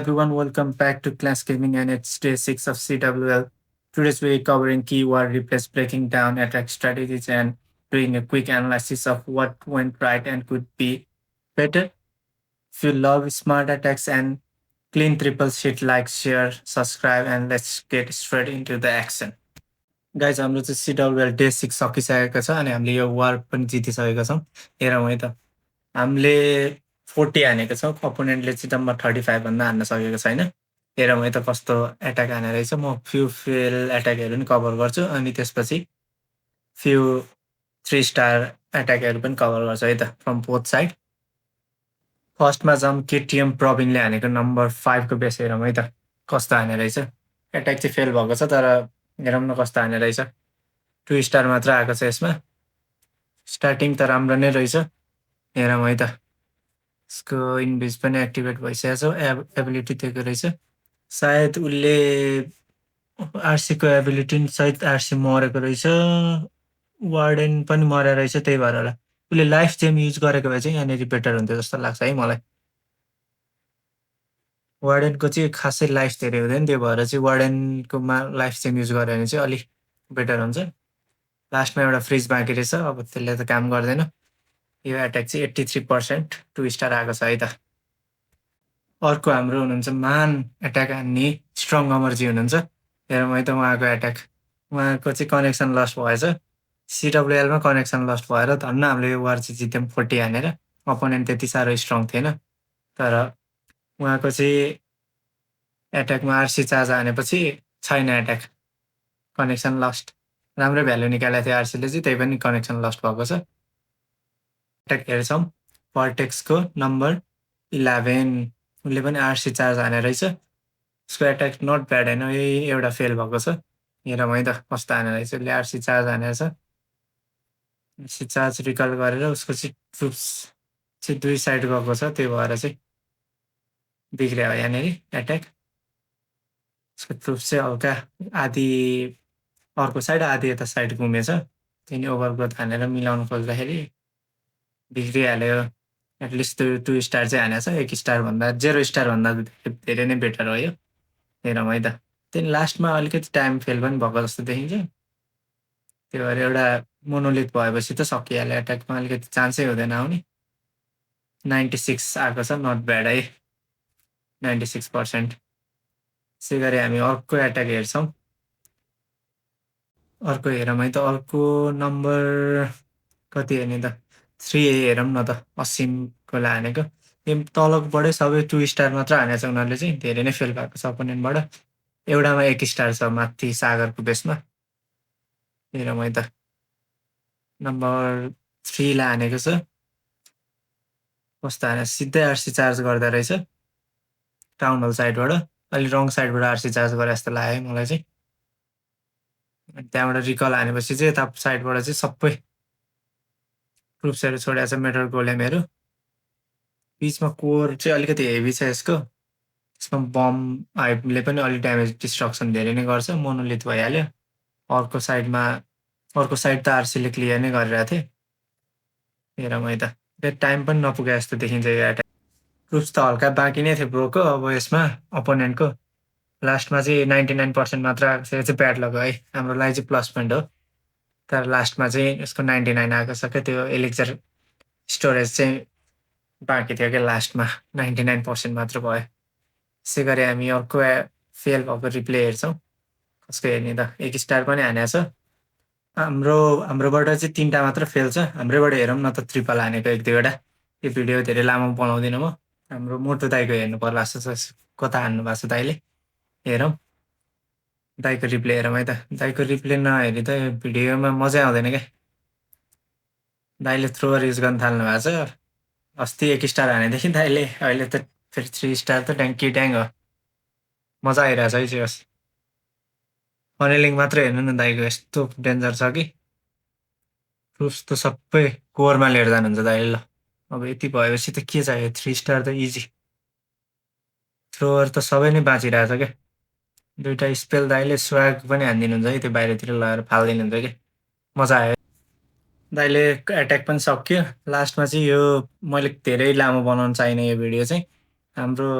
everyone, welcome back to Class Gaming and it's day 6 of CWL. Today's we're covering keyword replace, breaking down attack strategies and doing a quick analysis of what went right and could be better. If you love smart attacks and clean triple sheet, like, share, subscribe and let's get straight into the action. Guys हाम्रो चाहिँ CWL day 6 सकिसकेको छ अनि हामीले यो वार पनि जितिसकेका छौँ। हेरौँ है त हामीले 40 हानेको छौँ, अपोनेन्टले चाहिँ जम्मा 35 भन्दा हान्न सकेको छैन। हेरौँ है त कस्तो एट्याक हाने रहेछ। म फ्यु फेल एट्याकहरू पनि कभर गर्छु अनि त्यसपछि फ्यु 3 स्टार एट्याकहरू पनि कभर गर्छु है त फ्रम बोथ साइड। फर्स्टमा जाउँ केटिएम प्रविङले हानेको नम्बर 5 को बेस हेरौँ है त कस्तो हाने रहेछ। एट्याक चाहिँ फेल भएको छ तर हेरौँ न कस्तो हाने रहेछ। 2 स्टार मात्र आएको छ यसमा। स्टार्टिङ त राम्रो नै रहेछ। हेरौँ है त यसको इन्भिज पनि एक्टिभेट भइसकेको छ, एबिलिटी दिएको रहेछ। सायद उसले आरसीको एबिलिटी सायद आरसी मरेको रहेछ, वार्डेन पनि मरेको रहेछ, त्यही भएर होला। उसले लाइफ जेम युज गरेको भए चाहिँ यहाँनिर बेटर हुन्थ्यो जस्तो लाग्छ है मलाई। वार्डेनको चाहिँ खासै लाइफ धेरै हुँदैन, त्यो भएर चाहिँ वार्डेनकोमा लाइफ जेम युज गऱ्यो भने चाहिँ अलिक बेटर हुन्छ। लास्टमा एउटा फ्रिज बाँकी रहेछ, अब त्यसले त काम गर्दैन। यो एट्याक चाहिँ 83% 2 स्टार आएको छ है त। अर्को हाम्रो हुनुहुन्छ महान एट्याक हान्ने स्ट्रङ अमरजी हुनुहुन्छ। हेरौँ है त उहाँको एट्याक। उहाँको चाहिँ कनेक्सन लस्ट भएछ। CWL मा कनेक्सन लस्ट भएर धन्न हामीले यो वार चाहिँ जित्यौँ 40 हानेर। अपोनेन्ट त्यति साह्रो स्ट्रङ थिएन तर उहाँको चाहिँ एट्याकमा आरसी चार्ज हानेपछि छैन एट्याक, कनेक्सन लस्ट। राम्रो भ्यालु निकालेको थियो आरसीले चाहिँ, त्यही पनि कनेक्सन लस्ट भएको छ। एट्याक हेर्छौँ पर्टेक्सको नम्बर 11, उसले पनि आरसी चार्ज हाने रहेछ। उसको एट्याक नट ब्याड होइन, यही एउटा फेल भएको छ। हेरौँ है त कस्तो हाने रहेछ। उसले आरसी चार्ज हानेको छ। आरसी चार्ज रिकल गरेर उसको चाहिँ ट्रुप्स चाहिँ 2 साइड गएको छ, त्यही भएर चाहिँ बिग्रियो यहाँनिर एट्याक। उसको ट्रुप्स चाहिँ हल्का आधी अर्को साइड आधी यता साइड घुमेछ, त्यही ओभरग्रोथ हानेर मिलाउनु खोज्दाखेरि बिग्रिहाल्यो। एटलिस्ट 2 स्टार चाहिँ हानेको छ, 1 स्टार भन्दा 0 स्टार भन्दा धेरै नै बेटर हो यो। हेरौँ है त। त्यहाँदेखि लास्टमा अलिकति टाइम फेल पनि भएको जस्तो देखिन्छ। त्यही भएर एउटा मोनोलिथ भएपछि त सकिहाल्यो, एट्याकमा अलिकति चान्सै हुँदैन आउने। 96 आएको छ, नट ब्याड है, 96%। यसै गरी हामी अर्को एट्याक हेर्छौँ। अर्को हेरौँ है त। अर्को नम्बर कति हेर्ने त 3 हेरौँ न त, असिमको हानेको। यो तलबाटै सबै 2 स्टार मात्र हानेको छ उनीहरूले चाहिँ, धेरै नै फेल भएको छ अपोनेन्टबाट। एउटामा 1 स्टार छ माथि सागरको बेसमा। हेरौँ है त। नम्बर 3 लाई हानेको छ। कस्तो हाने, सिधै आरसी चार्ज गर्दा रहेछ टाउन हल साइडबाट। अलि रङ साइडबाट आरसी चार्ज गरे जस्तो लाग्यो मलाई चाहिँ। त्यहाँबाट रिकल हानेपछि चाहिँ यता साइडबाट चाहिँ सबै ट्रुप्सहरू छोडेको छ, मेटल गोलेमहरू। बिचमा कोर चाहिँ अलिकति हेभी छ यसको। यसमा बम हाइपले पनि अलिक ड्यामेज डिस्ट्रक्सन धेरै नै गर्छ। मोनोलिथ भइहाल्यो। अर्को साइड त आरसीले क्लियर नै गरिरहेको थिए। हेरौँ है त। त्यो टाइम पनि नपुगे जस्तो देखिन्छ यो एट्याक। ट्रुप्स त हल्का बाँकी नै थियो ब्रोको अब यसमा अपोनेन्टको। लास्टमा चाहिँ 99% मात्र आएको छ, यो चाहिँ ब्याड लक है, हाम्रो लागि चाहिँ प्लस पोइन्ट हो। तर लास्टमा चाहिँ यसको 99 आएको छ क्या, त्यो एलिक्जर स्टोरेज चाहिँ बाँकी थियो क्या लास्टमा, 99% मात्र भयो। यसै गरी हामी अर्को फेल भएको रिप्ले हेर्छौँ। कसको हेर्ने त, 1 स्टार पनि हानेको छ। हाम्रोबाट चाहिँ 3टा मात्र फेल छ। हाम्रैबाट हेरौँ न त ट्रिपल हानेको 1-2वटा। यो भिडियो धेरै लामो बनाउँदिनँ म। हाम्रो मोटो दाइको हेर्नु पर्ला जस्तो छ, कता हान्नु भएको छ दाइले। हेरौँ दाइको रिप्ले हेरौँ है त। दाइको रिप्ले नहेरी त यो भिडियोमा मजै आउँदैन क्या। दाइले थ्रोवर युज गर्न थाल्नु भएको छ। अस्ति 1 स्टार हानेदेखि दाइले अहिले त फेरि 3 स्टार त ट्याङ्की ट्याङ हो। मजा आइरहेछ है चाहिँ। फनेलिङ मात्र हेर्नु न दाइको, यस्तो डेन्जर छ कि। ट्रुप्स त सबै कोरमा लिएर जानुहुन्छ दाइले। ल अब यति भएपछि त के चाहियो, 3 स्टार त इजी। थ्रोवर त सबै नै बाँचिरहेछ क्या। 2टा स्पेल दाइले स्वाग पनि हानिदिनुहुन्छ है, त्यो बाहिरतिर लगाएर फालिदिनुहुन्छ क्या। मजा आयो। दाइले एट्याक पनि सक्यो। लास्टमा चाहिँ यो मैले धेरै लामो बनाउन चाहिने यो भिडियो चाहिँ। हाम्रो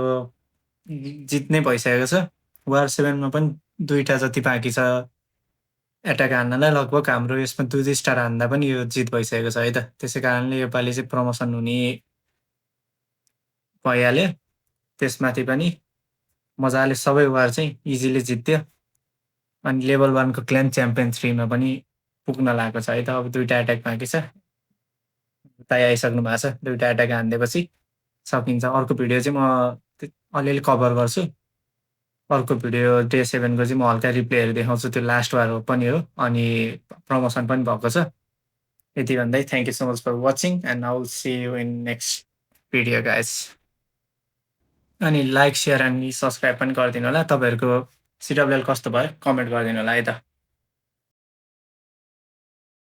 जित्नै भइसकेको छ। वार 7 मा पनि 2 टा जति बाँकी छ एट्याक हान्नलाई। लगभग हाम्रो यसमा 2 स्टार हान्दा पनि यो जित भइसकेको छ है त। त्यसै कारणले योपालि चाहिँ प्रमोसन हुने भइहाल्यो। त्यसमाथि पनि मजाले सबै वार चाहिँ इजिली जित्यो। अनि लेभल 1 को क्लेन च्याम्पियन 3 मा पनि पुग्न लागेको छ है त। अब 2 टा एट्याक बाँकी छ। उतै आइसक्नु भएको छ। 2 टा एट्याक हानिदिएपछि सकिन्छ। अर्को भिडियो चाहिँ म अलिअलि कभर गर्छु। अर्को भिडियो डे 7 को चाहिँ म हल्का रिप्लेहरू देखाउँछु। त्यो लास्ट वार हो पनि हो अनि प्रमोसन पनि भएको छ। यति भन्दै thank you so much for watching and I will see you in next video guys. अनि लाइक, सेयर अनि सब्सक्राइब पनि गरिदिनु होला। तपाईँहरूको CWL कस्तो भयो कमेन्ट गरिदिनु होला है त।